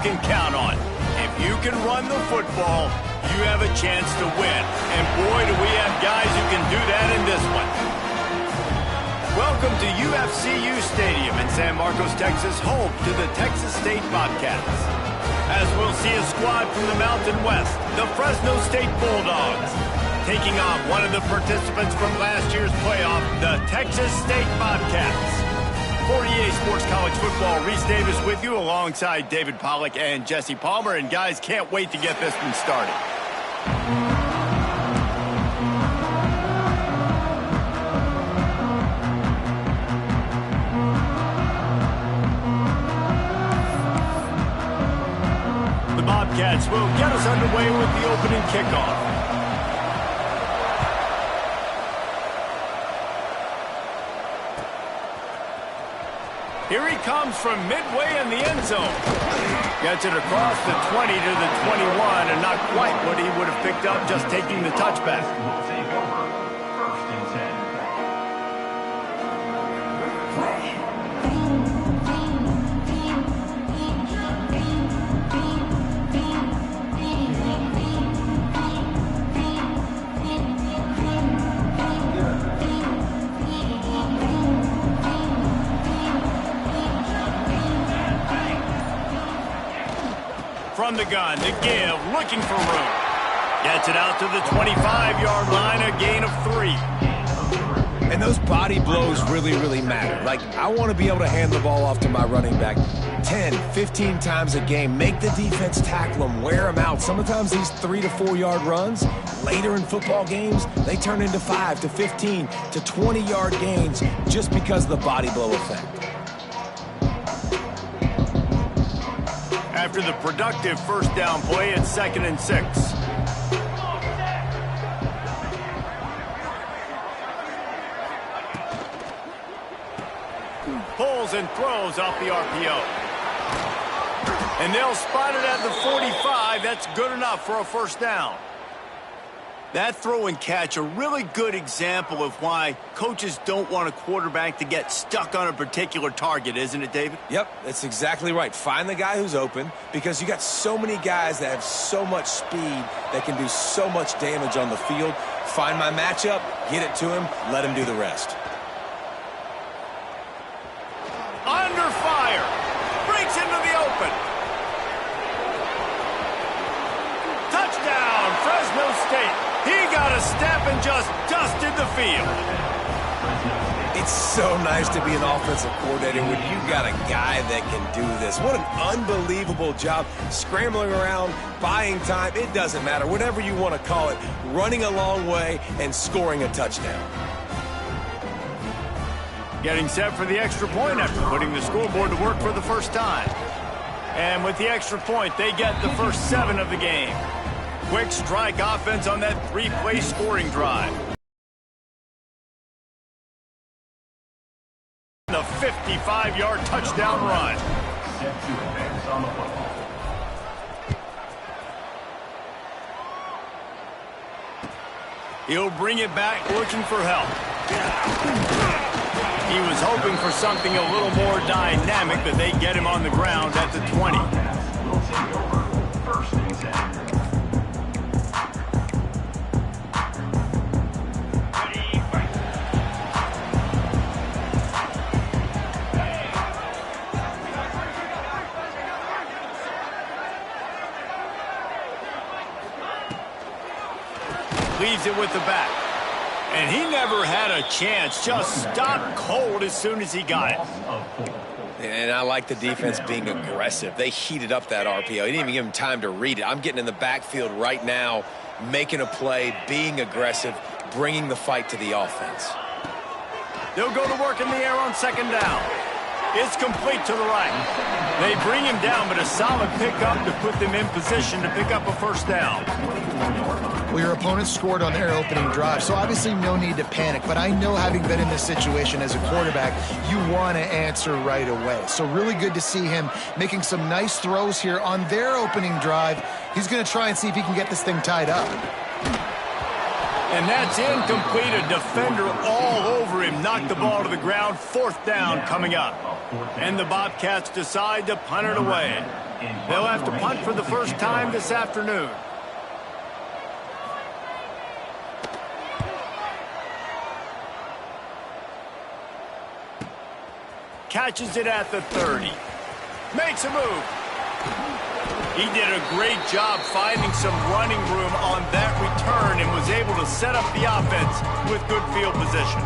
can count on. If you can run the football, you have a chance to win. And boy, do we have guys who can do that in this one. Welcome to UFCU Stadium in San Marcos, Texas, home to the Texas State Bobcats. As we'll see a squad from the Mountain West, the Fresno State Bulldogs, taking on one of the participants from last year's playoff, the Texas State Bobcats. For EA Sports College Football, Reese Davis with you alongside David Pollack and Jesse Palmer. And guys, can't wait to get this one started. The Bobcats will get us underway with the opening kickoff. Here he comes from midway in the end zone. Gets it across the 20 to the 21, and not quite what he would have picked up just taking the touchback. From the gun, the give, looking for room. Gets it out to the 25-yard line, a gain of 3. And those body blows really matter. Like, I want to be able to hand the ball off to my running back 10, 15 times a game. Make the defense tackle them, wear them out. Sometimes these 3 to 4 yard runs, later in football games, they turn into 5 to 15 to 20-yard gains just because of the body blow effect. After the productive first down play, it's 2nd and 6. Pulls and throws off the RPO. And they'll spot it at the 45. That's good enough for a first down. That throw and catch, a really good example of why coaches don't want a quarterback to get stuck on a particular target, isn't it, David? Yep, that's exactly right. Find the guy who's open, because you got so many guys that have so much speed that can do so much damage on the field. Find my matchup, get it to him, let him do the rest. Under fire. Breaks into the open. Touchdown, Fresno State. He got a step and just dusted the field. It's so nice to be an offensive coordinator when you got a guy that can do this. What an unbelievable job. Scrambling around, buying time, it doesn't matter. Whatever you want to call it, running a long way and scoring a touchdown. Getting set for the extra point after putting the scoreboard to work for the first time. And with the extra point, they get the first 7 of the game. Quick strike offense on that 3-play scoring drive. The 55-yard touchdown run. He'll bring it back looking for help. He was hoping for something a little more dynamic, but they get him on the ground at the 20. Leaves it with the back. And he never had a chance. Just stopped cold as soon as he got it. And I like the defense being aggressive. They heated up that RPO. He didn't even give him time to read it. I'm getting in the backfield right now, making a play, being aggressive, bringing the fight to the offense. They'll go to work in the air on 2nd down. It's complete to the right. They bring him down, but a solid pickup to put them in position to pick up a first down. Well, your opponent scored on their opening drive, so obviously no need to panic. But I know, having been in this situation as a quarterback, you want to answer right away. So really good to see him making some nice throws here on their opening drive. He's going to try and see if he can get this thing tied up. And that's incomplete. A defender all over him. Knocked the ball to the ground. 4th down coming up. And the Bobcats decide to punt it away. They'll have to punt for the first time this afternoon. Catches it at the 30. Makes a move. He did a great job finding some running room on that return and was able to set up the offense with good field position.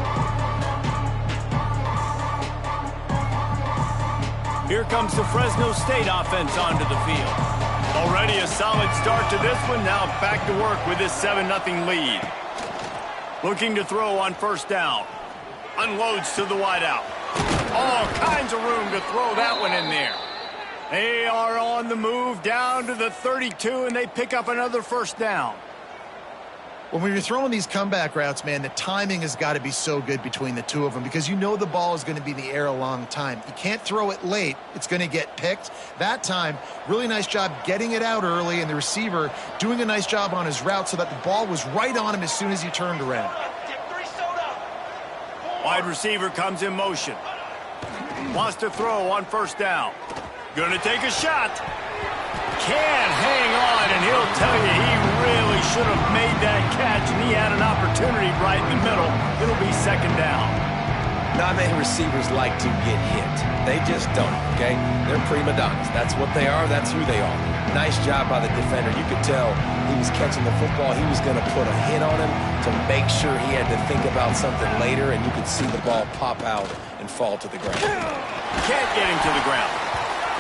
Here comes the Fresno State offense onto the field. Already a solid start to this one. Now back to work with this 7-0 lead. Looking to throw on first down. Unloads to the wideout. All kinds of room to throw that one in there. They are on the move down to the 32, and they pick up another first down. When you're throwing these comeback routes, man, the timing has got to be so good between the two of them because you know the ball is going to be in the air a long time. You can't throw it late. It's going to get picked. That time, really nice job getting it out early, and the receiver doing a nice job on his route so that the ball was right on him as soon as he turned around. Wide receiver comes in motion. Wants to throw on first down. Gonna take a shot. Can't hang on, and he'll tell you he really should have made that catch, and he had an opportunity right in the middle. It'll be second down. Not many receivers like to get hit. They just don't, okay? They're prima donnas. That's what they are. That's who they are. Nice job by the defender. You could tell he was catching the football. He was going to put a hit on him to make sure he had to think about something later, and you could see the ball pop out and fall to the ground. Can't get him to the ground.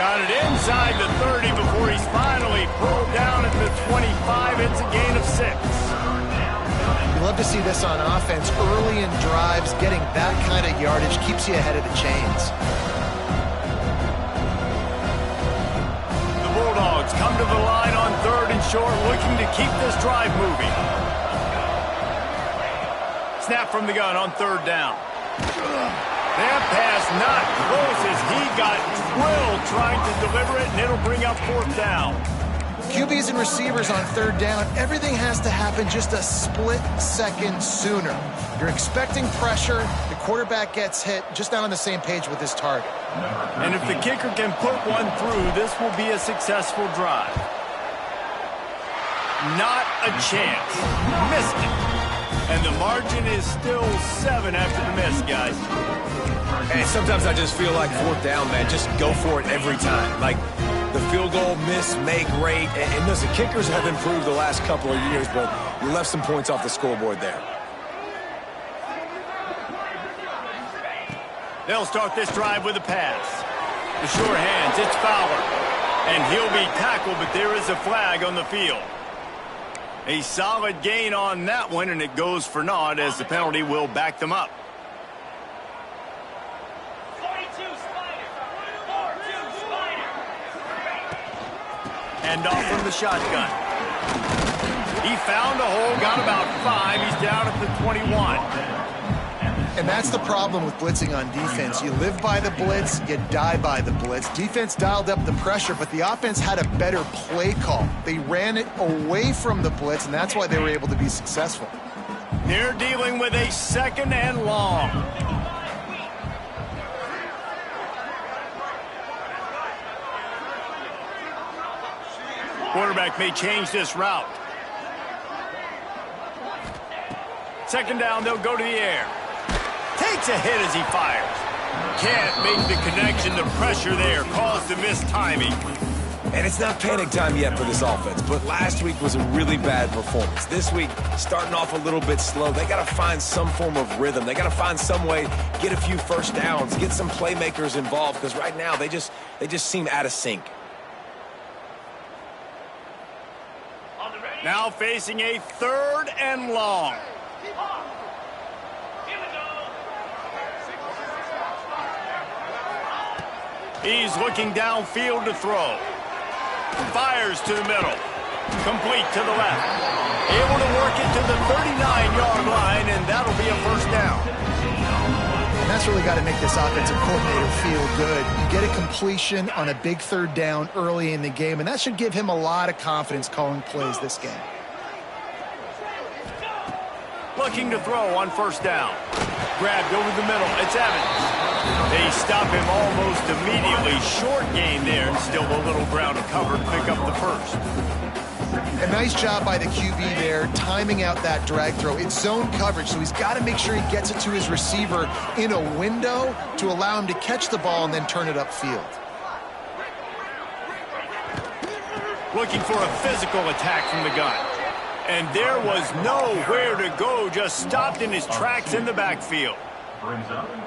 Got it inside the 30 before he's finally pulled down at the 25. It's a gain of 6. You love to see this on offense. Early in drives, getting that kind of yardage keeps you ahead of the chains. The Bulldogs come to the line on 3rd and short, looking to keep this drive moving. Snap from the gun on 3rd down. That pass not close as he got drilled trying to deliver it, and it'll bring up 4th down. QBs and receivers on 3rd down, everything has to happen just a split second sooner. You're expecting pressure, the quarterback gets hit, just not on the same page with his target. And if the kicker can put one through, this will be a successful drive. Not a chance. Missed it. And the margin is still 7 after the miss, guys. Hey, sometimes I just feel like 4th down, man. Just go for it every time. Like the field goal miss, make great. And listen, kickers have improved the last couple of years, but you left some points off the scoreboard there. They'll start this drive with a pass. The sure hands, it's Fowler. And he'll be tackled, but there is a flag on the field. A solid gain on that one, and it goes for naught as the penalty will back them up. And off from the shotgun. He found a hole, got about 5. He's down at the 21. And that's the problem with blitzing on defense. You live by the blitz, you die by the blitz. Defense dialed up the pressure, but the offense had a better play call. They ran it away from the blitz, and that's why they were able to be successful. They're dealing with a 2nd and long. Quarterback may change this route. 2nd down, they'll go to the air. Takes a hit as he fires. Can't make the connection. The pressure there caused the mistiming. And it's not panic time yet for this offense, but last week was a really bad performance. This week, starting off a little bit slow. They got to find some form of rhythm. They got to find some way, get a few first downs, get some playmakers involved, because right now they just seem out of sync. Now facing a 3rd and long. He's looking downfield to throw. Fires to the middle. Complete to the left. Able to work it to the 39-yard line, and that'll be a first down. And that's really got to make this offensive coordinator feel good. You get a completion on a big 3rd down early in the game, and that should give him a lot of confidence calling plays this game. Looking to throw on first down. Grabbed over the middle. It's Evans. They stop him almost immediately. Short gain there, and still a little ground to cover to pick up the first. A nice job by the QB there, timing out that drag throw. It's zone coverage, so he's got to make sure he gets it to his receiver in a window to allow him to catch the ball and then turn it upfield. Looking for a physical attack from the gun. And there was nowhere to go, just stopped in his tracks in the backfield.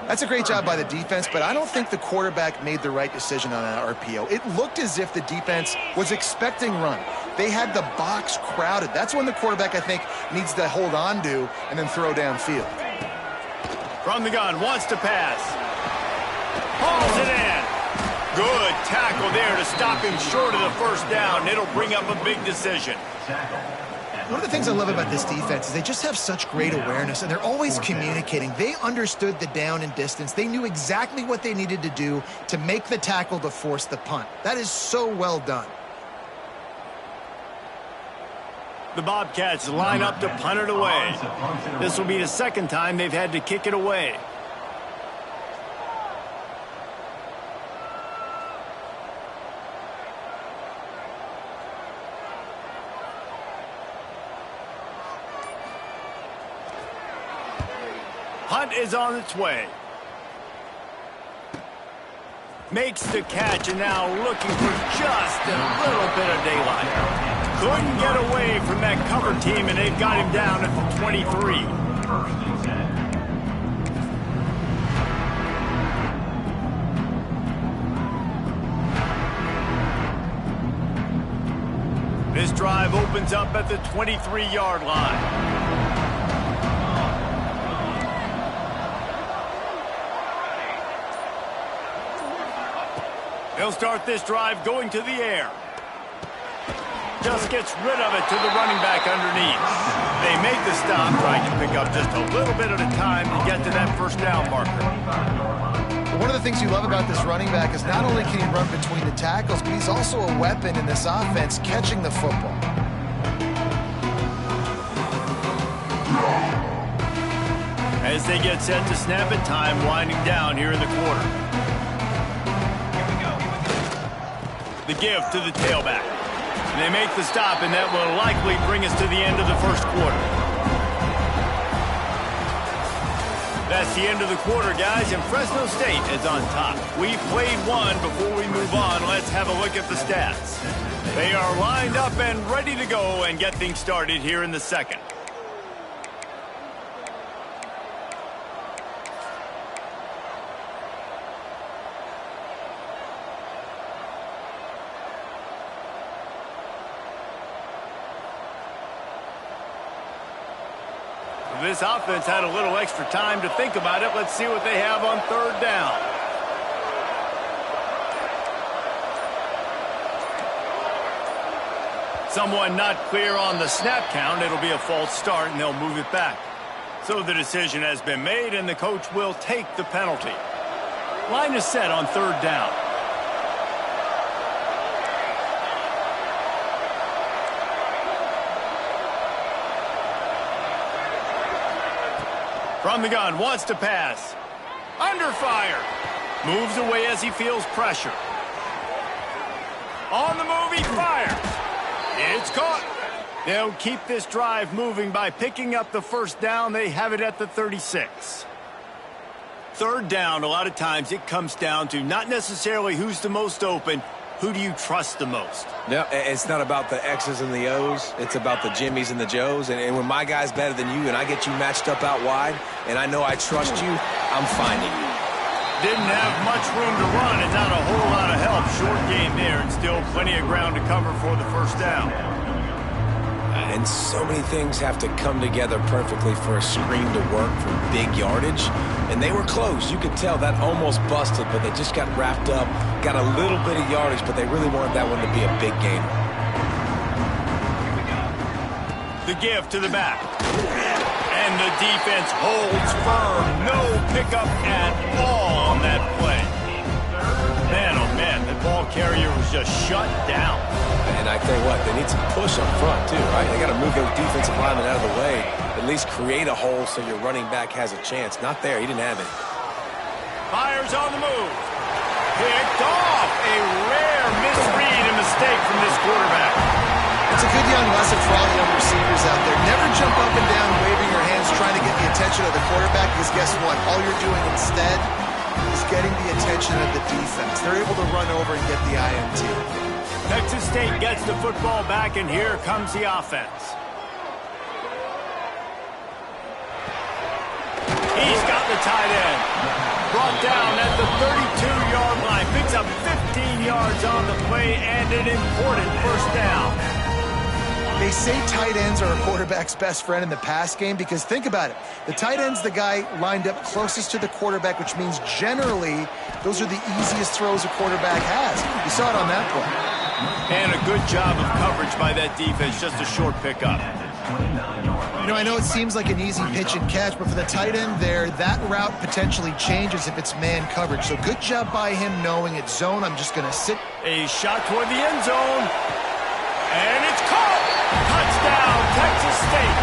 That's a great job by the defense, but I don't think the quarterback made the right decision on that RPO. It looked as if the defense was expecting run. They had the box crowded. That's when the quarterback, I think, needs to hold on to and then throw downfield. From the gun, wants to pass. Hauls it in. Good tackle there to stop him short of the first down. It'll bring up a big decision. One of the things I love about this defense is they just have such great awareness, and they're always communicating. They understood the down and distance. They knew exactly what they needed to do to make the tackle to force the punt. That is so well done. The Bobcats line up to punt it away. This will be the second time they've had to kick it away. Punt is on its way. Makes the catch, and now looking for just a little bit of daylight. Couldn't get away from that cover team, and they've got him down at the 23. This drive opens up at the 23-yard line. They'll start this drive going to the air. Just gets rid of it to the running back underneath. They make the stop, trying to pick up just a little bit at a time to get to that first down marker. One of the things you love about this running back is not only can he run between the tackles, but he's also a weapon in this offense catching the football. As they get set to snap it, time winding down here in the quarter. The give to the tailback. And they make the stop, and that will likely bring us to the end of the first quarter. That's the end of the quarter, guys, and Fresno State is on top. We've played one. Before we move on, let's have a look at the stats. They are lined up and ready to go and get things started here in the second. This offense had a little extra time to think about it. Let's see what they have on third down. Someone not clear on the snap count. It'll be a false start, and they'll move it back. So the decision has been made, and the coach will take the penalty. Line is set on third down. From the gun, wants to pass. Under fire. Moves away as he feels pressure. On the move, he fires. It's caught. They'll keep this drive moving by picking up the first down. They have it at the 36. Third down, a lot of times it comes down to not necessarily who's the most open, who do you trust the most? No, it's not about the X's and the O's. It's about the Jimmys and the Joes. And when my guy's better than you and I get you matched up out wide and I know I trust you, I'm finding you. Didn't have much room to run and not a whole lot of help. Short gain there and still plenty of ground to cover for the first down. And so many things have to come together perfectly for a screen to work for big yardage. And they were close. You could tell that almost busted, but they just got wrapped up, got a little bit of yardage, but they really wanted that one to be a big game. The give to the back. And the defense holds firm. No pickup at all on that play. Man, oh man, the ball carrier was just shut down. And I tell you what, they need some push up front too, right? They got to move those defensive linemen out of the way. At least create a hole so your running back has a chance. Not there. He didn't have it. Fires on the move. Picked off. A rare misread and mistake from this quarterback. It's a good young lesson for all young receivers out there. Never jump up and down waving your hands trying to get the attention of the quarterback, because guess what? All you're doing instead is getting the attention of the defense. They're able to run over and get the INT. Texas State gets the football back, and here comes the offense. He's got the tight end. Brought down at the 32-yard line. Picks up 15 yards on the play and an important first down. They say tight ends are a quarterback's best friend in the pass game because think about it. The tight end's the guy lined up closest to the quarterback, which means generally those are the easiest throws a quarterback has. You saw it on that play. And a good job of coverage by that defense. Just a short pickup. You know, I know it seems like an easy pitch and catch, but for the tight end there, that route potentially changes if it's man coverage. So good job by him knowing it's zone. I'm just going to sit. A shot toward the end zone. And it's caught. Touchdown, Texas State.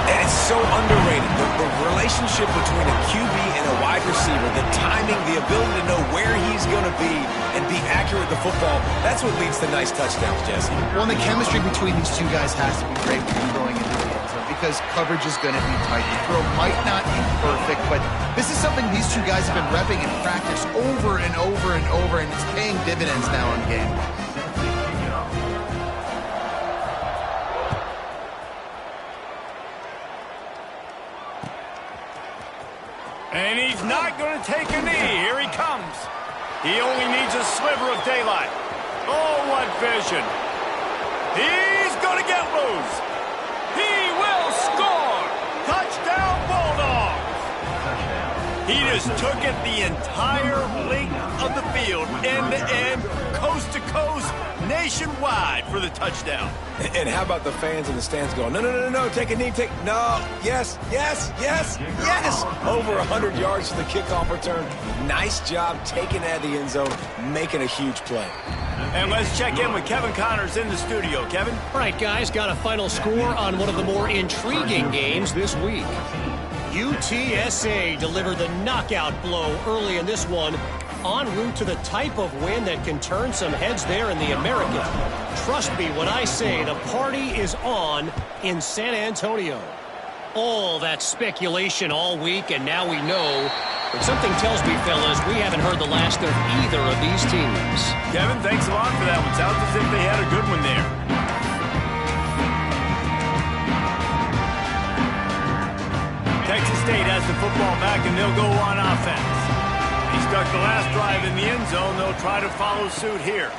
And it's so underrated. The relationship between a QB and a wide receiver, the timing, the ability to know where he's going to be and be accurate with the football, that's what leads to nice touchdowns, Jesse. Well, the chemistry between these two guys has to be great when you're throwing into the end zone because coverage is going to be tight. The throw might not be perfect, but this is something these two guys have been repping in practice over and over and over, and it's paying dividends now in game. And he's not going to take a knee. Here he comes. He only needs a sliver of daylight. Oh, what vision. He's going to get loose. He will score. Touchdown, Bulldogs. He just took it the entire length of the field, end to end, coast to coast, nationwide for the touchdown. And how about the fans in the stands going, no, no, no, no, take a knee, no, yes, yes, yes, yes. Over 100 yards to the kickoff return. Nice job taking it out of the end zone, making a huge play. And let's check in with Kevin Connors in the studio. Kevin? All right, guys, got a final score on one of the more intriguing games this week. UTSA delivered the knockout blow early in this one, en route to the type of win that can turn some heads there in the American. Trust me when I say the party is on in San Antonio. All that speculation all week, and now we know. But something tells me, fellas, we haven't heard the last of either of these teams. Kevin, thanks a lot for that one. Sounds as if they had a good one there. Texas State has the football back, and they'll go on offense. He stuck the last drive in the end zone. They'll try to follow suit here.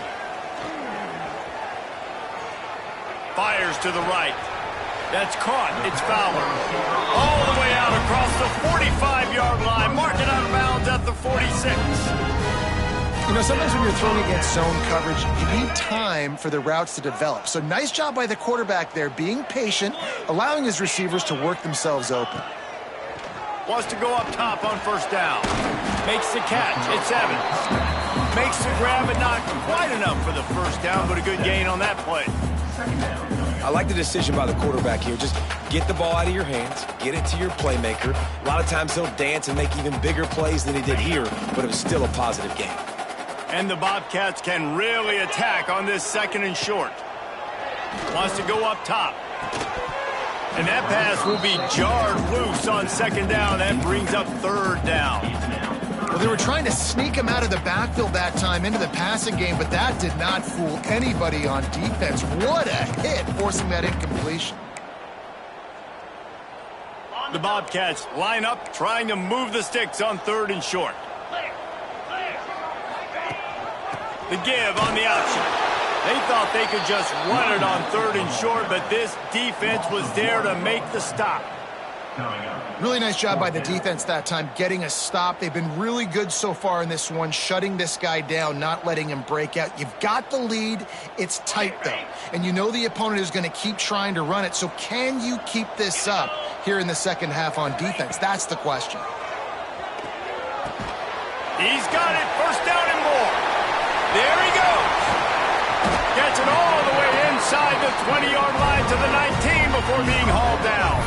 Fires to the right. That's caught. It's Fowler. All the way out across the 45-yard line. Marking out of bounds at the 46. You know, sometimes when you're throwing against zone coverage, you need time for the routes to develop. So nice job by the quarterback there, being patient, allowing his receivers to work themselves open. Wants to go up top on first down. Makes the catch. It's Evans. Makes the grab, but not quite enough for the first down, but a good gain on that play. I like the decision by the quarterback here. Just get the ball out of your hands, get it to your playmaker. A lot of times he'll dance and make even bigger plays than he did here, but it was still a positive game. And the Bobcats can really attack on this second and short. Wants to go up top. And that pass will be jarred loose on second down. That brings up third down. Well, they were trying to sneak him out of the backfield that time into the passing game, but that did not fool anybody on defense. What a hit, forcing that incompletion. The Bobcats line up, trying to move the sticks on third and short. The give on the option. They thought they could just run it on third and short, but this defense was there to make the stop. Really nice job by the defense that time, getting a stop. They've been really good so far in this one, shutting this guy down, not letting him break out. You've got the lead. It's tight, though. And you know the opponent is going to keep trying to run it. So can you keep this up here in the second half on defense? That's the question. He's got it. First down and more. There he goes. Gets it all the way inside the 20-yard line to the 19 before being hauled down.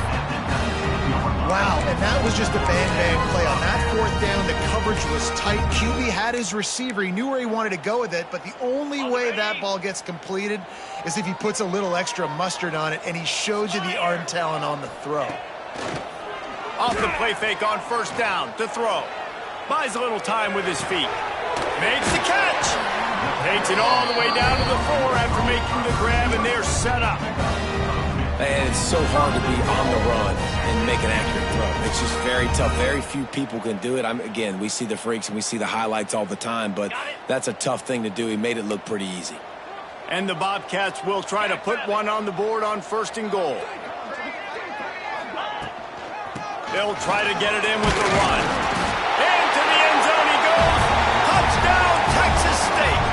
Wow, and that was just a bang-bang play. On that fourth down, the coverage was tight. QB had his receiver. He knew where he wanted to go with it, but the only way that ball gets completed is if he puts a little extra mustard on it, and he showed you the arm talent on the throw. Off the play fake on first down to throw. Buys a little time with his feet. Makes the catch. Takes it all the way down to the 4 after making the grab, and they're set up. And it's so hard to be on the run and make an accurate throw. It's just very tough. Very few people can do it. Again, we see the freaks and we see the highlights all the time, but that's a tough thing to do. He made it look pretty easy. And the Bobcats will try to put one on the board on 1st and goal. They'll try to get it in with the run. Into the end zone he goes. Touchdown, Texas State.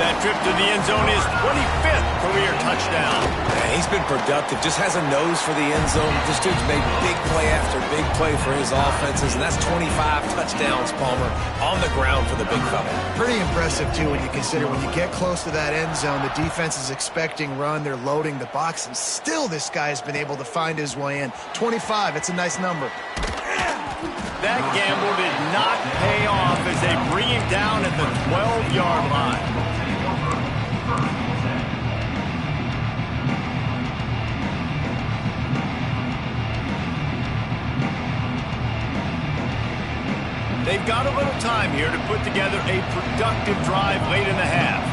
That trip to the end zone is 25th career touchdown. Man, he's been productive. Just has a nose for the end zone. This dude's made big play after big play for his offenses, and that's 25 touchdowns, Palmer, on the ground for the big fella. Pretty impressive, too, when you consider when you get close to that end zone, the defense is expecting run. They're loading the box, and still this guy's been able to find his way in. 25, it's a nice number. That gamble did not pay off as they bring him down at the 12-yard line. They've got a little time here to put together a productive drive late in the half.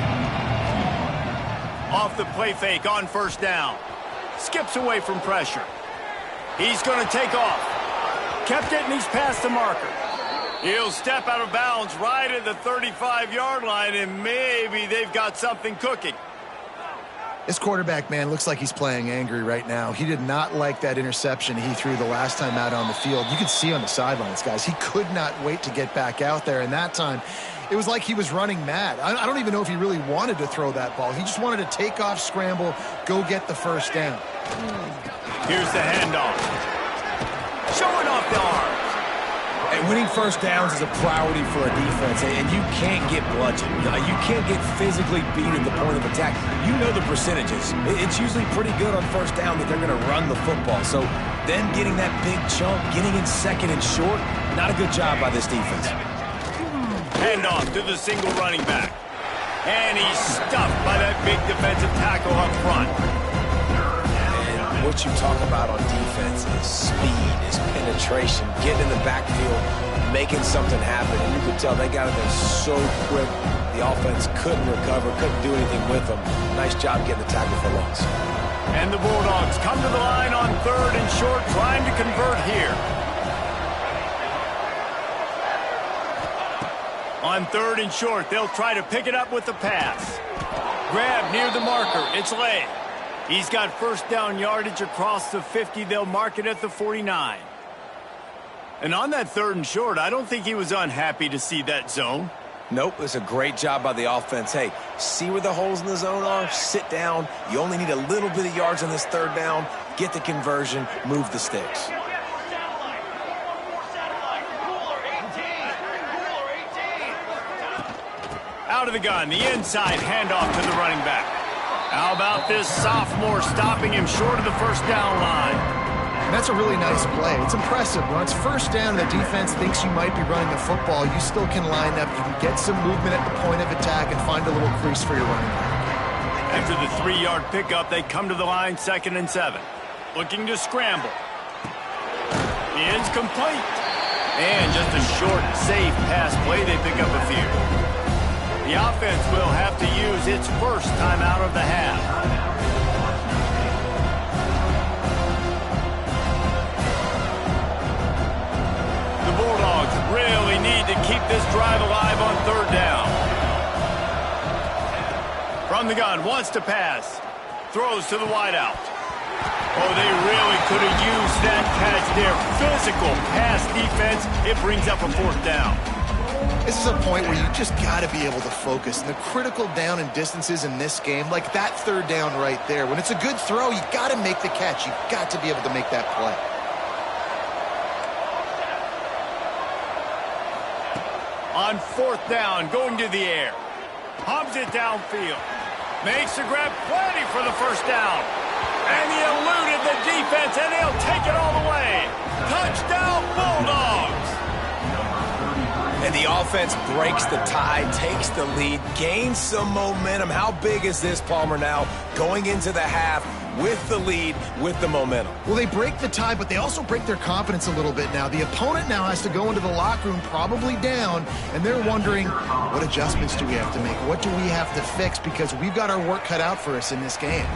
Off the play fake on first down. Skips away from pressure. He's going to take off. Kept it, and he's past the marker. He'll step out of bounds right at the 35-yard line, and maybe they've got something cooking. This quarterback, man, looks like he's playing angry right now. He did not like that interception he threw the last time out on the field. You could see on the sidelines, guys, he could not wait to get back out there. And that time, it was like he was running mad. I don't even know if he really wanted to throw that ball. He just wanted to take off, scramble, go get the first down. Here's the handoff. Showing off the arm. And winning first downs is a priority for a defense, and you can't get bludgeoned. You can't get physically beat at the point of attack. You know the percentages. It's usually pretty good on first down that they're going to run the football. So then getting that big chunk, getting in second and short, not a good job by this defense. Handoff to the single running back. And he's stuffed by that big defensive tackle up front. What you talk about on defense is speed, is penetration, getting in the backfield, making something happen. And you could tell they got it there so quick. The offense couldn't recover, couldn't do anything with them. Nice job getting the tackle for loss. And the Bulldogs come to the line on 3rd and short, trying to convert here. On 3rd and short, they'll try to pick it up with the pass. Grab near the marker. It's Lay. He's got first down yardage across the 50. They'll mark it at the 49. And on that 3rd and short, I don't think he was unhappy to see that zone. Nope, it's a great job by the offense. Hey, see where the holes in the zone are? Sit down. You only need a little bit of yards on this 3rd down. Get the conversion. Move the sticks. Out of the gun, the inside handoff to the running back. How about this sophomore stopping him short of the first down line? That's a really nice play. It's impressive. When it's first down and the defense thinks you might be running the football, you still can line up. You can get some movement at the point of attack and find a little crease for your running back. After the 3-yard pickup, they come to the line 2nd and 7. Looking to scramble. The end's complete. And just a short, safe pass play. They pick up a few. The offense will have to use its first time out of the half. The Bulldogs really need to keep this drive alive on 3rd down. From the gun, wants to pass. Throws to the wideout. Oh, they really could have used that catch there. Physical pass defense. It brings up a 4th down. This is a point where you just got to be able to focus. And the critical down and distances in this game, like that 3rd down right there, when it's a good throw, you got to make the catch. You've got to be able to make that play. On 4th down, going to the air. Pumps it downfield. Makes the grab, plenty for the first down. And he eluded the defense, and he'll take it all the way. Touchdown, Bulldogs! And the offense breaks the tie, takes the lead, gains some momentum. How big is this, Palmer, now going into the half with the lead, with the momentum? Well, they break the tie, but they also break their confidence a little bit now. The opponent now has to go into the locker room probably down, and they're wondering, what adjustments do we have to make? What do we have to fix? Because we've got our work cut out for us in this game.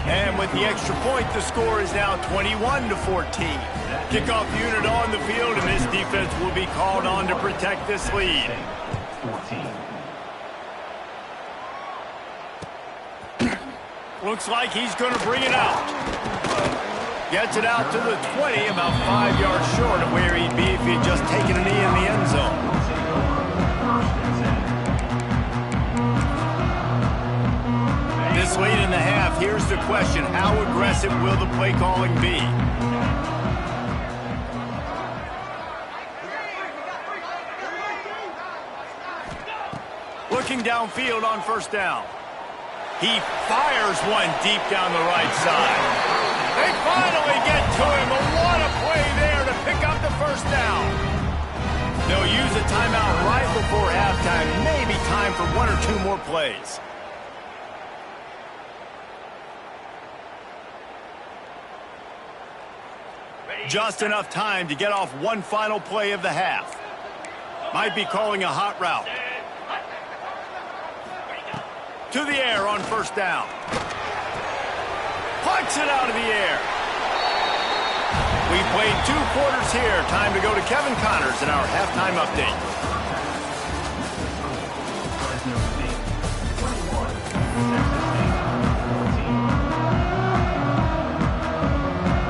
And with the extra point, the score is now 21-14. Kickoff unit on the field, and this defense will be called on to protect this lead. Looks like he's going to bring it out. Gets it out to the 20, about 5 yards short of where he'd be if he had just taken a knee in the end zone. This late in the half, here's the question. How aggressive will the play calling be? Looking downfield on first down. He fires one deep down the right side. They finally get to him. What a play there to pick up the first down. They'll use a timeout right before halftime. Maybe time for one or two more plays. Just enough time to get off one final play of the half. Might be calling a hot route. To the air on first down. Punts it out of the air. We've played 2 quarters here. Time to go to Kevin Connors in our halftime update.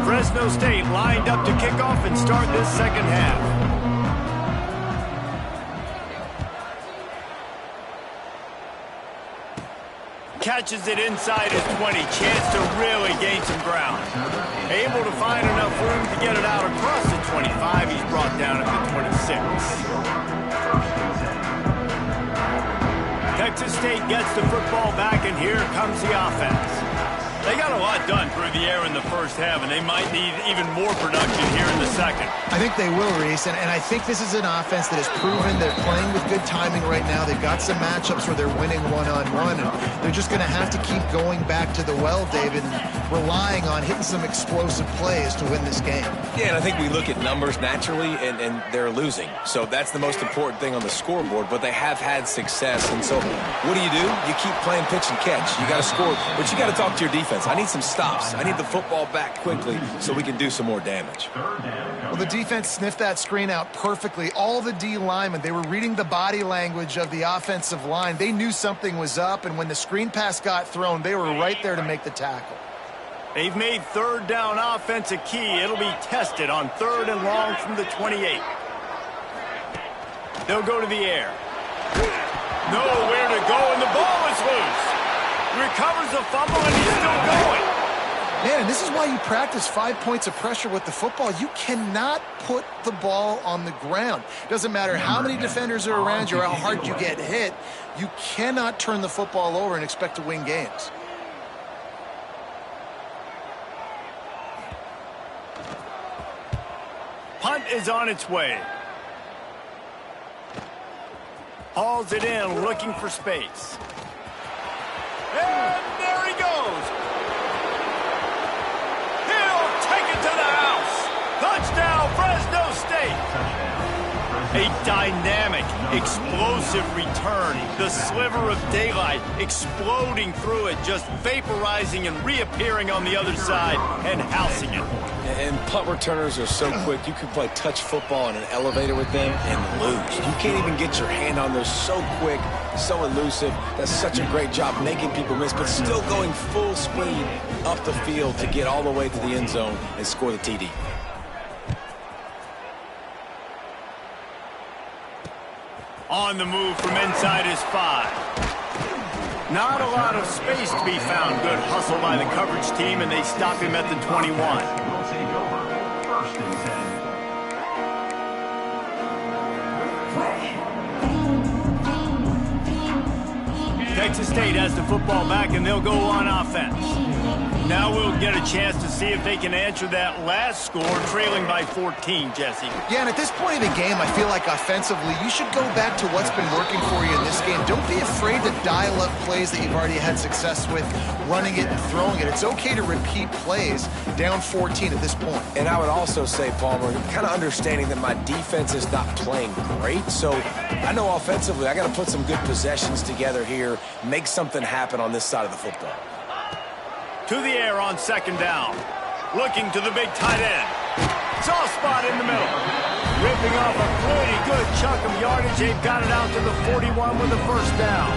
Fresno State lined up to kick off and start this second half. Catches it inside his 20. Chance to really gain some ground. Able to find enough room to get it out across the 25. He's brought down at the 26. Texas State gets the football back, and here comes the offense. They got a lot done through the air in the first half, and they might need even more production here in the second. I think they will, Reese, and I think this is an offense that has proven they're playing with good timing right now. They've got some matchups where they're winning one-on-one, and they're just going to have to keep going back to the well, David, and relying on hitting some explosive plays to win this game. Yeah, and I think we look at numbers naturally, and they're losing. So that's the most important thing on the scoreboard, but they have had success. And so what do? You keep playing pitch and catch. You got to score, but you got to talk to your defense. I need some stops. I need the football back quickly so we can do some more damage. Well, the defense sniffed that screen out perfectly. All the D linemen, they were reading the body language of the offensive line. They knew something was up, and when the screen pass got thrown, they were right there to make the tackle. They've made third down offense a key. It'll be tested on 3rd and long from the 28. They'll go to the air. Nowhere to go, and the ball is loose. Recovers the fumble, and he's still going. Man, this is why you practice 5 points of pressure with the football. You cannot put the ball on the ground. Doesn't matter how many defenders are around you or how hard you get hit. You cannot turn the football over and expect to win games. Punt is on its way. Hauls it in, looking for space. And there he goes. He'll take it to the house. Touchdown, Fresno State. A dynamic, explosive return. The sliver of daylight exploding through it, just vaporizing and reappearing on the other side and housing it. And punt returners are so quick. You can play touch football in an elevator with them and lose. You can't even get your hand on those. So quick, so elusive. That's such a great job making people miss, but still going full speed up the field to get all the way to the end zone and score the TD. On the move from inside his 5. Not a lot of space to be found. Good hustle by the coverage team, and they stop him at the 21. Texas State has the football back, and they'll go on offense. Now we'll get a chance to see if they can answer that last score, trailing by 14, Jesse. Yeah, and at this point in the game, I feel like offensively, you should go back to what's been working for you in this game. Don't be afraid to dial up plays that you've already had success with, running it and throwing it. It's okay to repeat plays down 14 at this point. And I would also say, Palmer, kind of understanding that my defense is not playing great, so I know offensively I got to put some good possessions together here, make something happen on this side of the football. To the air on second down. Looking to the big tight end. Soft spot in the middle. Ripping off a pretty good chunk of yardage. They've got it out to the 41 with the first down.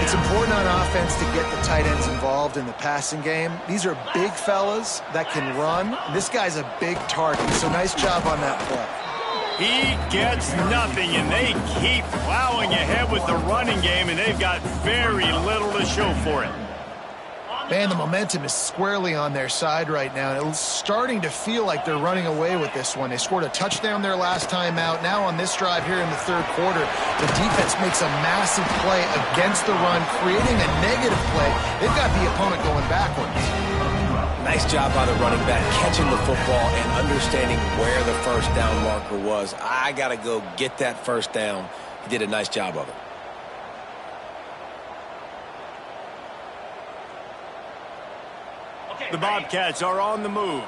It's important on offense to get the tight ends involved in the passing game. These are big fellas that can run. This guy's a big target, so nice job on that play. He gets nothing, and they keep plowing ahead with the running game, and they've got very little to show for it. Man, the momentum is squarely on their side right now. It's starting to feel like they're running away with this one. They scored a touchdown their last time out. Now on this drive here in the third quarter, the defense makes a massive play against the run, creating a negative play. They've got the opponent going backwards. Nice job by the running back, catching the football and understanding where the first down marker was. I got to go get that first down. He did a nice job of it. The Bobcats are on the move.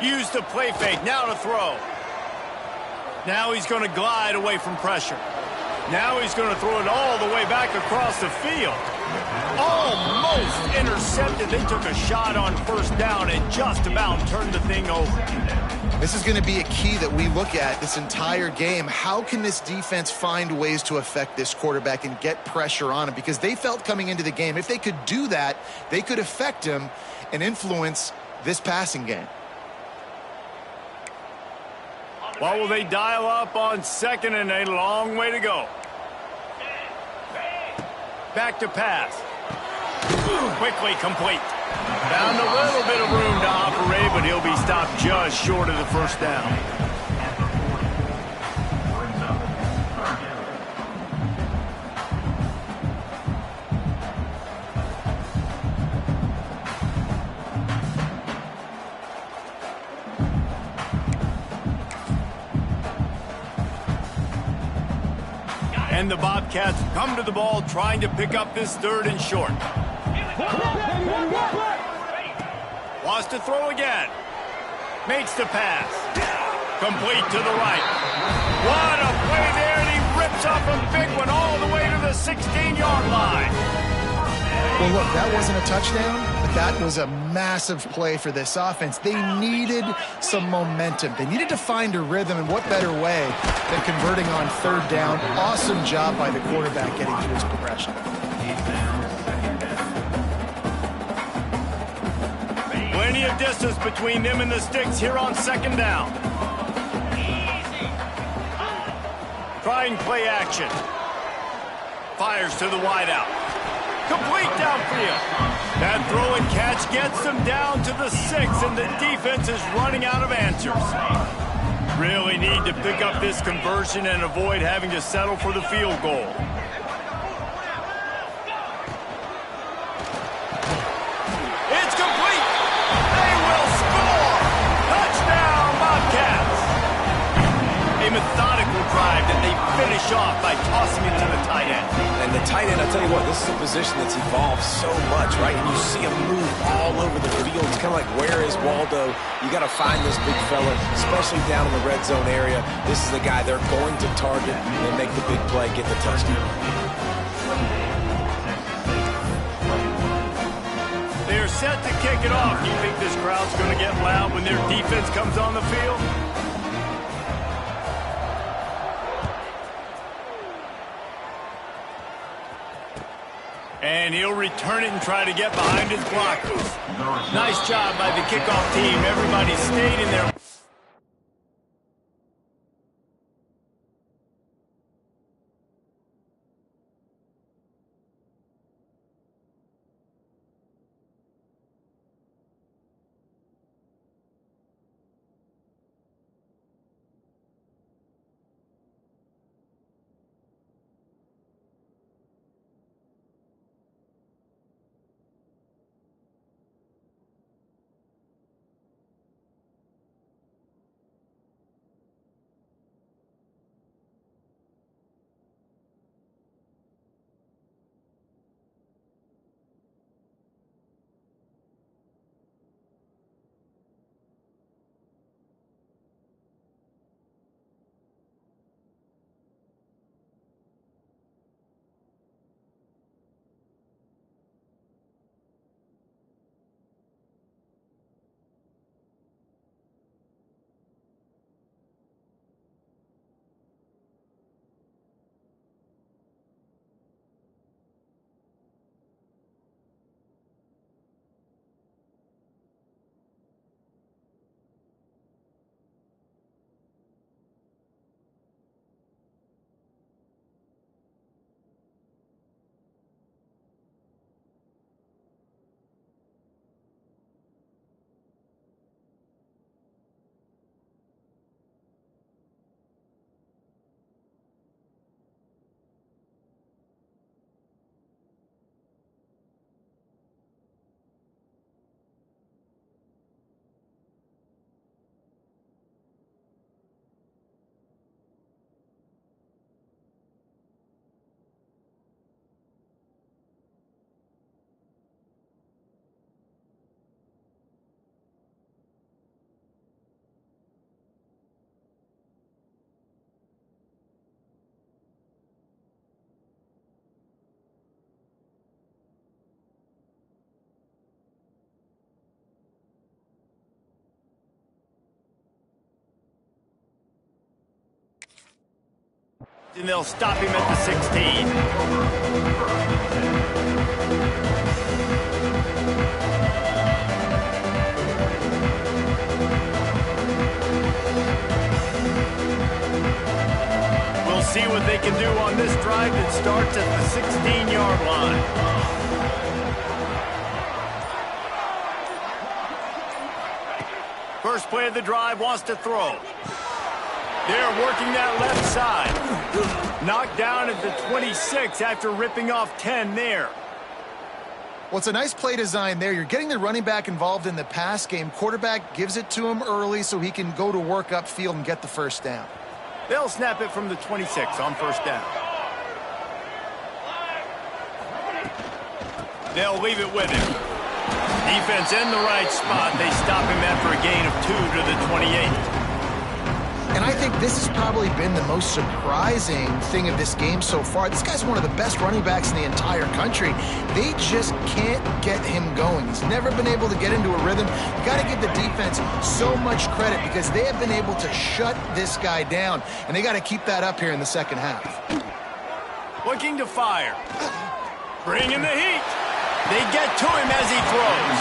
Use the play fake. Now to throw. Now he's going to glide away from pressure. Now he's going to throw it all the way back across the field. Almost intercepted. They took a shot on first down and just about turned the thing over. This is going to be a key that we look at this entire game. How can this defense find ways to affect this quarterback and get pressure on him? Because they felt coming into the game, if they could do that, they could affect him and influence this passing game. What will they dial up on second, and a long way to go? Back to pass. Quickly complete. Found a little bit of room to operate, but he'll be stopped just short of the first down. And the Bobcats come to the ball trying to pick up this third and short. Wants to throw again. Makes the pass. Complete to the right. What a play there, and he rips off a big one all the way to the 16-yard line. Well, look, that wasn't a touchdown, but that was a massive play for this offense. They needed some momentum. They needed to find a rhythm, and what better way than converting on third down. Awesome job by the quarterback getting through his progression. Plenty of distance between them and the sticks here on second down. Trying play action. Fires to the wideout. Complete downfield. That throw and catch gets them down to the 6, and the defense is running out of answers. Really need to pick up this conversion and avoid having to settle for the field goal. It's complete. They will score. Touchdown, Bobcats. A methodical drive that they finish off by tossing it to the tight end. And the tight end, I'll tell you what, this is a position that's evolved so much, right? And you see him move all over the field. It's kind of like, where is Waldo? You got to find this big fella, especially down in the red zone area. This is the guy they're going to target and make the big play, get the touchdown. They're set to kick it off. Do you think this crowd's going to get loud when their defense comes on the field? And he'll return it and try to get behind his blockers. Nice job by the kickoff team. Everybody stayed in there. And they'll stop him at the 16. We'll see what they can do on this drive that starts at the 16-yard line. First play of the drive, wants to throw. They're working that left side. Knocked down at the 26 after ripping off 10 there. Well, it's a nice play design there. You're getting the running back involved in the pass game. Quarterback gives it to him early so he can go to work upfield and get the first down. They'll snap it from the 26 on first down. They'll leave it with him. Defense in the right spot. They stop him after a gain of 2 to the 28. And I think this has probably been the most surprising thing of this game so far. This guy's one of the best running backs in the entire country. They just can't get him going. He's never been able to get into a rhythm. You got to give the defense so much credit because they have been able to shut this guy down, and they got to keep that up here in the second half. Looking to fire. Bringing the heat. They get to him as he throws.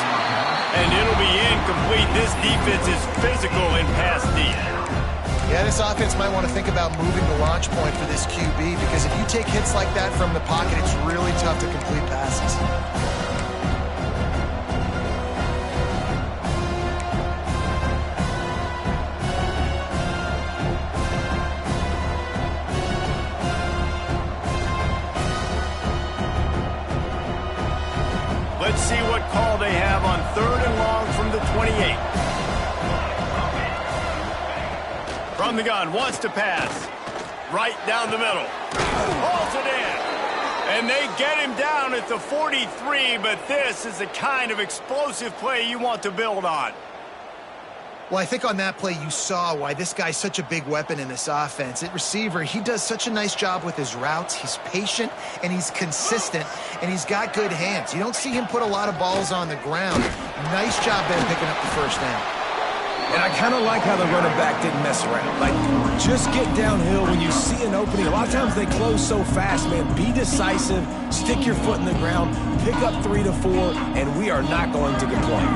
And it'll be incomplete. This defense is physical in pass deep. Yeah, this offense might want to think about moving the launch point for this QB because if you take hits like that from the pocket, it's really tough to complete passes. Let's see what call they have on 3rd and long from the 28. From the gun, wants to pass. Right down the middle. Hauls it in. And they get him down at the 43, but this is the kind of explosive play you want to build on. Well, I think on that play you saw why this guy's such a big weapon in this offense. At receiver, he does such a nice job with his routes. He's patient, and he's consistent, and he's got good hands. You don't see him put a lot of balls on the ground. Nice job there picking up the first down. And I kind of like how the running back didn't mess around. Like, just get downhill when you see an opening. A lot of times they close so fast, man. Be decisive, stick your foot in the ground, pick up 3 to 4, and we are not going to complain.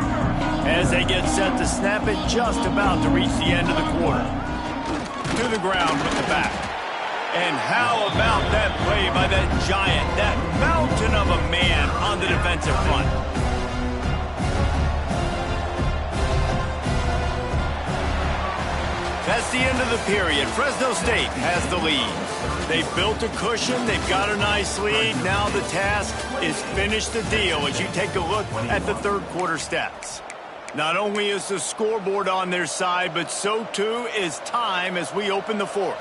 As they get set to snap it, just about to reach the end of the quarter. To the ground with the back. And how about that play by that giant, that mountain of a man on the defensive front? That's the end of the period. Fresno State has the lead. They've built a cushion. They've got a nice lead. Now the task is finish the deal as you take a look at the third quarter stats. Not only is the scoreboard on their side, but so too is time as we open the fourth.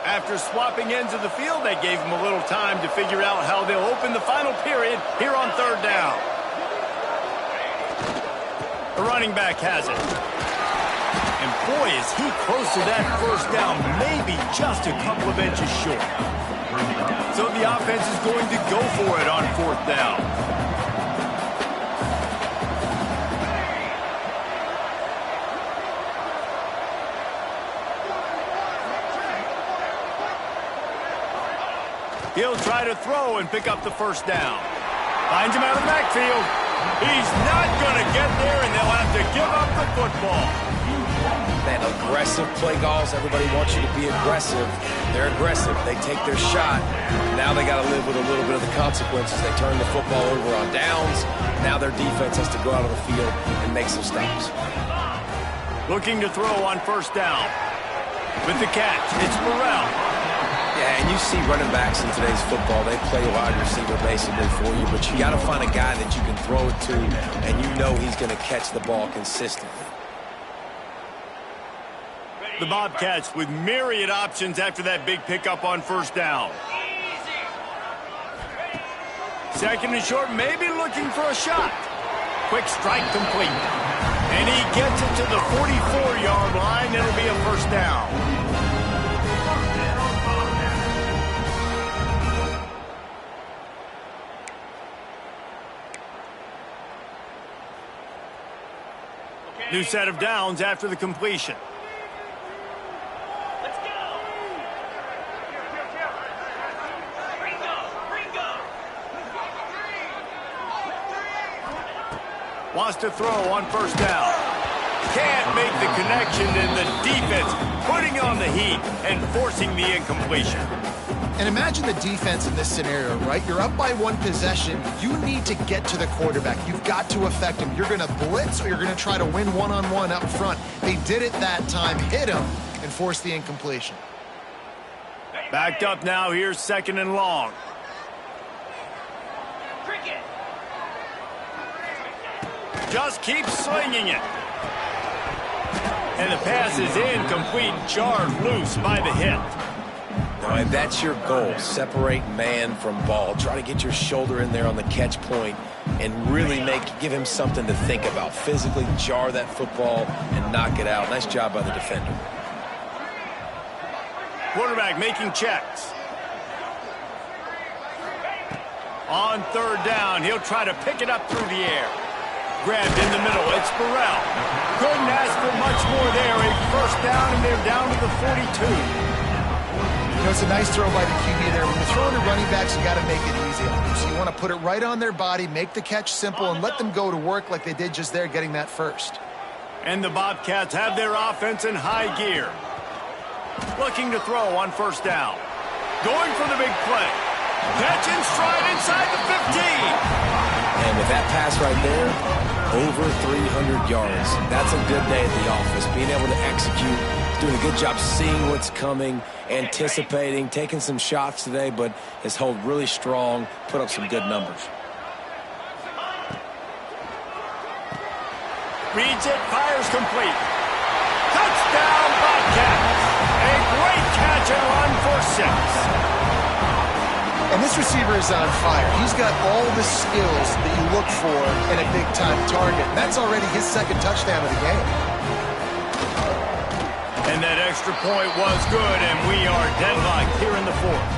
After swapping ends of the field, they gave them a little time to figure out how they'll open the final period here on third down. The running back has it. And boy, is he close to that first down, maybe just a couple of inches short. So the offense is going to go for it on fourth down. He'll try to throw and pick up the first down. Finds him out of the backfield. He's not going to get there, and they'll have to give up the football. Man, aggressive play calls. Everybody wants you to be aggressive. They're aggressive. They take their shot. Now they got to live with a little bit of the consequences. They turn the football over on downs. Now their defense has to go out on the field and make some stops. Looking to throw on first down. With the catch, it's Burrell. Yeah, and you see running backs in today's football, they play wide receiver basically for you, but you got to find a guy that you can throw it to, and you know he's going to catch the ball consistently. The Bobcats with myriad options after that big pickup on first down. Second and short, maybe looking for a shot. Quick strike complete. And he gets it to the 44-yard line. It'll be a first down. New set of downs after the completion. Wants to throw on first down. Can't make the connection, and the defense putting on the heat and forcing the incompletion. And imagine the defense in this scenario, right? You're up by one possession. You need to get to the quarterback. You've got to affect him. You're going to blitz or you're going to try to win one-on-one up front. They did it that time, hit him, and forced the incompletion. Backed up now. Here's second and long. Just keeps slinging it. And the pass is incomplete, jarred loose by the hit. All right, that's your goal. Separate man from ball. Try to get your shoulder in there on the catch point and really give him something to think about. Physically jar that football and knock it out. Nice job by the defender. Quarterback making checks. On third down, he'll try to pick it up through the air. Grabbed in the middle, it's Burrell. Couldn't ask for much more there. A first down, and they're down to the 42. You know, it's a nice throw by the QB there. When you're throwing to running backs, you got to make it easy on them. So you want to put it right on their body, make the catch simple, and let them go to work like they did just there, getting that first. And the Bobcats have their offense in high gear. Looking to throw on first down. Going for the big play. Catch in stride inside the 15. And with that pass right there, over 300 yards. That's a good day at the office. Being able to execute, doing a good job seeing what's coming, anticipating, taking some shots today, but has held really strong, put up some good numbers. Reads it, fires complete. Touchdown, Bobcats. A great catch and run for 6. And this receiver is on fire. He's got all the skills that you look for in a big-time target. And that's already his second touchdown of the game. And that extra point was good, and we are deadlocked here in the fourth.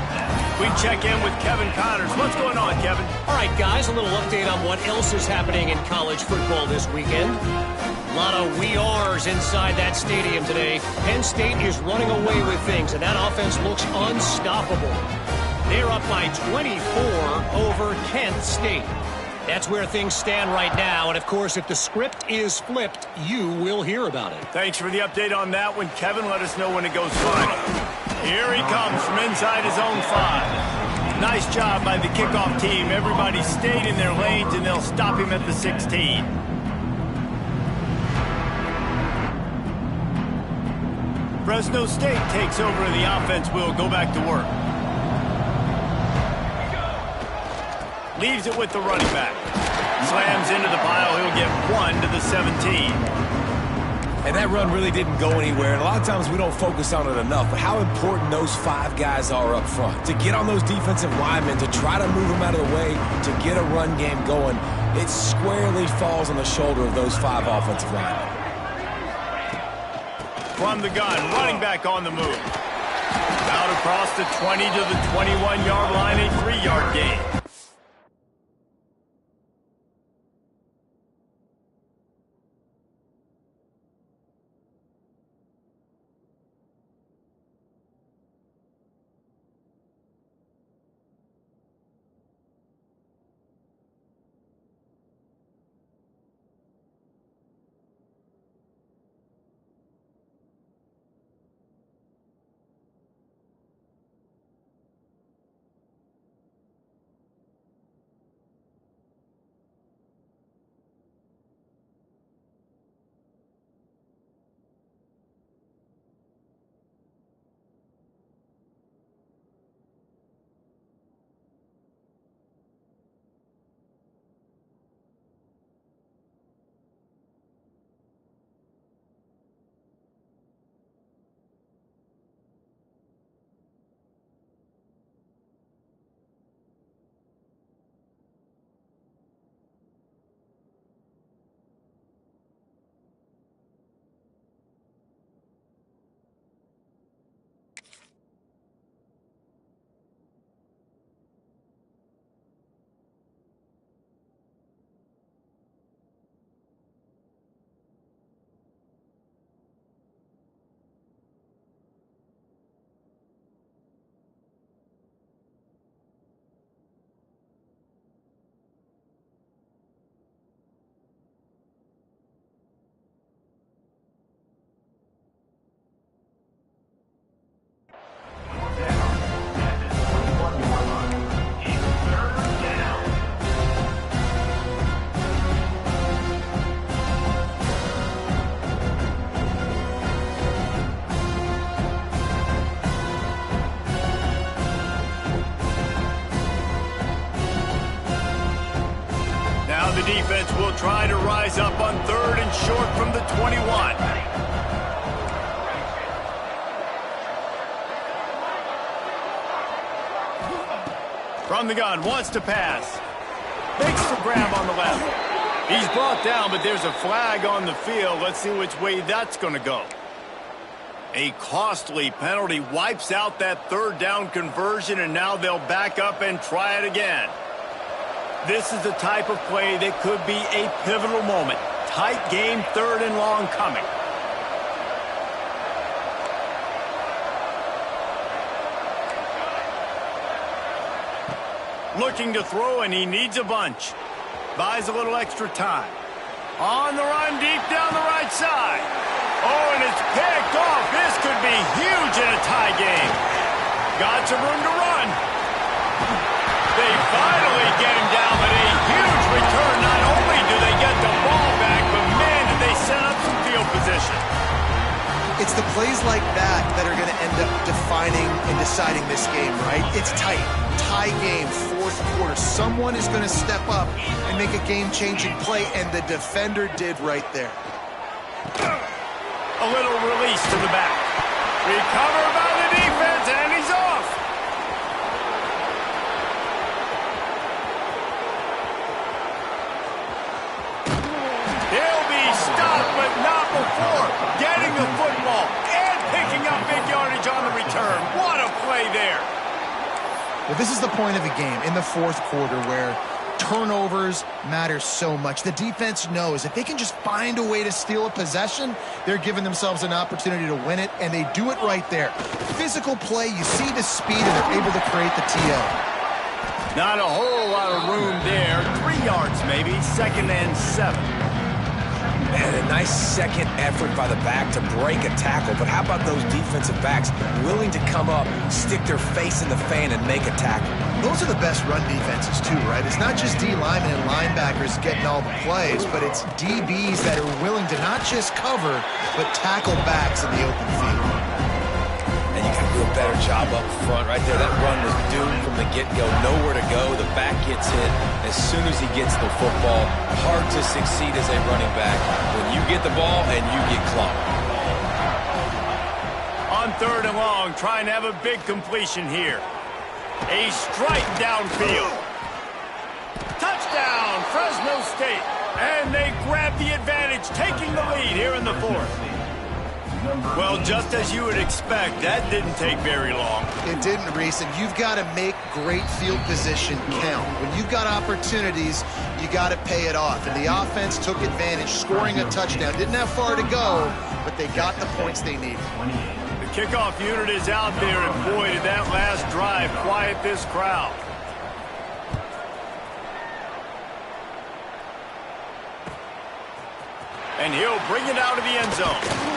We check in with Kevin Connors. What's going on, Kevin? All right, guys, a little update on what else is happening in college football this weekend. A lot of we are's inside that stadium today. Penn State is running away with things, and that offense looks unstoppable. They're up by 24 over Kent State. That's where things stand right now. And, of course, if the script is flipped, you will hear about it. Thanks for the update on that one, Kevin. Let us know when it goes final. Here he comes from inside his own 5. Nice job by the kickoff team. Everybody stayed in their lanes, and they'll stop him at the 16. Fresno State takes over, and the offense will go back to work. Leaves it with the running back. Slams into the pile. He'll get 1 to the 17. And that run really didn't go anywhere. And a lot of times we don't focus on it enough. But how important those 5 guys are up front. To get on those defensive linemen, to try to move them out of the way, to get a run game going, it squarely falls on the shoulder of those 5 offensive linemen. From the gun, running back on the move. Out across the 20 to the 21-yard line, a 3-yard gain. defense will try to rise up on 3rd and short from the 21. From the gun, wants to pass. Makes the grab on the left. He's brought down, but there's a flag on the field. Let's see which way that's going to go. A costly penalty wipes out that 3rd down conversion, and now they'll back up and try it again. This is the type of play that could be a pivotal moment. Tight game, 3rd and long coming. Looking to throw, and he needs a bunch. Buys a little extra time. On the run, deep down the right side. Oh, and it's picked off. This could be huge in a tie game. Got some room to run. They finally get him down, but a huge return. Not only do they get the ball back, but man, did they set up some field position. It's the plays like that that are going to end up defining and deciding this game, right? It's tight. Tie game, 4th quarter. Someone is going to step up and make a game-changing play, and the defender did right there. A little release to the back. Recovered by the defense, and he's off. He'll be stopped, but not before getting the football and picking up big yardage on the return. What a play there. Well, this is the point of the game in the 4th quarter where turnovers matter so much. The defense knows if they can just find a way to steal a possession, they're giving themselves an opportunity to win it, and they do it right there. Physical play, you see the speed, and they're able to create the TO. Not a whole lot of room there. 3 yards maybe, 2nd and 7. Man, a nice second effort by the back to break a tackle. But how about those defensive backs willing to come up, stick their face in the fan, and make a tackle? Those are the best run defenses too, right? It's not just D linemen and linebackers getting all the plays, but it's DBs that are willing to not just cover, but tackle backs in the open field. And you got to do a better job up front right there. That run was doomed from the get-go. Nowhere to go. The back gets hit as soon as he gets the football. Hard to succeed as a running back when you get the ball and you get clocked. On 3rd and long, trying to have a big completion here. A strike downfield. Touchdown, Fresno State. And they grab the advantage, taking the lead here in the 4th. Well, just as you would expect, that didn't take very long. It didn't, Reese, and you've got to make great field position count. When you've got opportunities, you got to pay it off. And the offense took advantage, scoring a touchdown. Didn't have far to go, but they got the points they needed. The kickoff unit is out there, and boy, did that last drive quiet this crowd. And he'll bring it out of the end zone.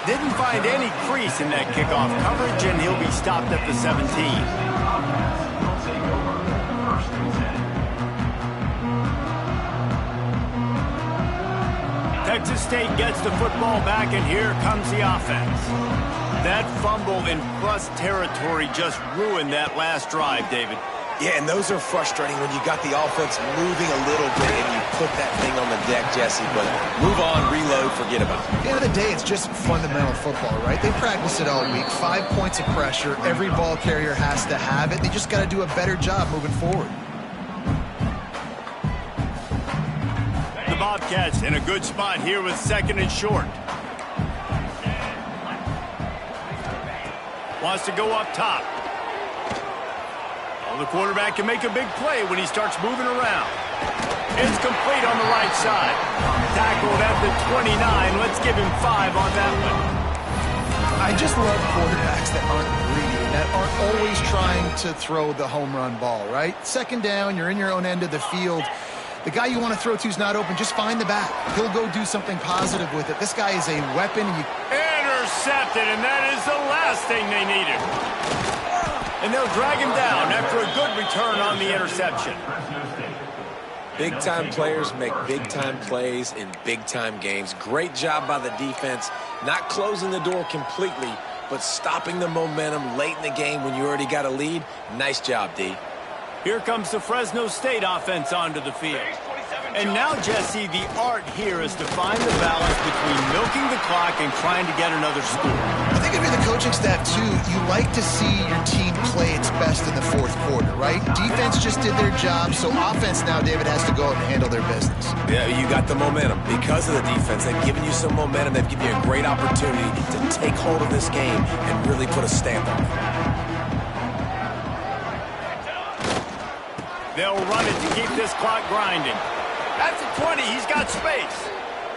Didn't find any crease in that kickoff coverage, and he'll be stopped at the 17. Texas State gets the football back, and here comes the offense. That fumble in plus territory just ruined that last drive, David. Yeah, and those are frustrating when you got the offense moving a little bit and you put that thing on the deck, Jesse. But move on, reload, forget about it. At the end of the day, it's just fundamental football, right? They practice it all week. 5 points of pressure. Every ball carrier has to have it. They just got to do a better job moving forward. The Bobcats in a good spot here with 2nd and short. Wants to go up top. The quarterback can make a big play when he starts moving around. It's complete on the right side. Tackled at the 29. Let's give him 5 on that one. I just love quarterbacks that aren't greedy and that aren't always trying to throw the home run ball, right? 2nd down, you're in your own end of the field. The guy you want to throw to is not open. Just find the back. He'll go do something positive with it. This guy is a weapon. Intercepted, and that is the last thing they needed. And they'll drag him down after a good return on the interception. Big-time players make big-time plays in big-time games. Great job by the defense, not closing the door completely, but stopping the momentum late in the game when you already got a lead. Nice job, D. Here comes the Fresno State offense onto the field. And now, Jesse, the art here is to find the balance between milking the clock and trying to get another score. I think if you're the coaching staff, too, you like to see your team play its best in the fourth quarter, right? Defense just did their job, so offense now, David, has to go out and handle their business. Yeah, you got the momentum. Because of the defense, they've given you some momentum. They've given you a great opportunity to take hold of this game and really put a stamp on it. They'll run it to keep this clock grinding. At the 20, he's got space.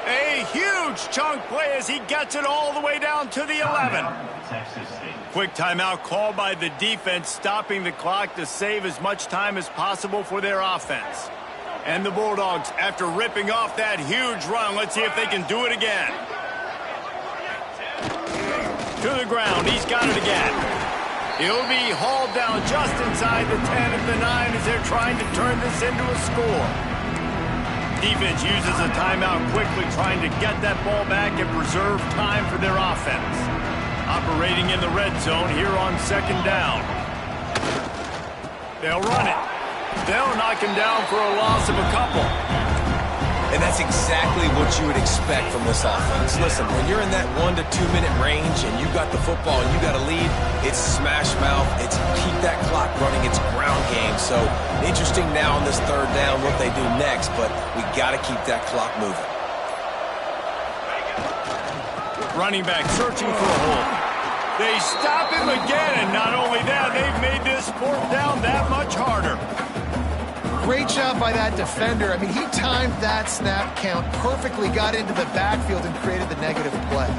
A huge chunk play as he gets it all the way down to the 11. Quick timeout called by the defense, stopping the clock to save as much time as possible for their offense. And the Bulldogs, after ripping off that huge run, let's see if they can do it again. To the ground, he's got it again. He'll be hauled down just inside the 10 at the 9 as they're trying to turn this into a score. Defense uses a timeout quickly, trying to get that ball back and preserve time for their offense. Operating in the red zone here on second down. They'll run it. They'll knock him down for a loss of a couple. And that's exactly what you would expect from this offense. Listen, when you're in that 1 to 2 minute range and you got the football and you got a lead, it's smash mouth, it's keep that clock running, it's ground game. So interesting now on this third down what they do next, but we got to keep that clock moving. Running back searching for a hole. They stop him again, and not only that, they've made this fourth down that much harder. Great job by that defender. I mean, he timed that snap count perfectly, got into the backfield and created the negative play.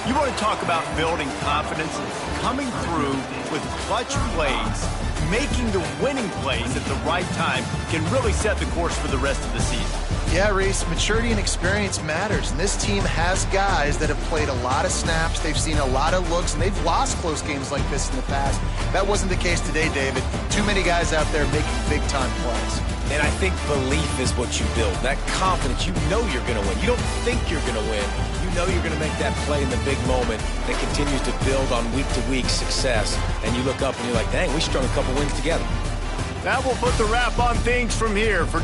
You want to talk about building confidence, coming through with clutch plays, making the winning plays at the right time can really set the course for the rest of the season. Yeah, Reese, maturity and experience matters, and this team has guys that have played a lot of snaps, they've seen a lot of looks, and they've lost close games like this in the past. That wasn't the case today, David. Too many guys out there making big-time plays. And I think belief is what you build. That confidence, you know you're going to win. You don't think you're going to win. You know you're going to make that play in the big moment that continues to build on week-to-week success. And you look up and you're like, dang, we strung a couple wins together. That will put the wrap on things from here. For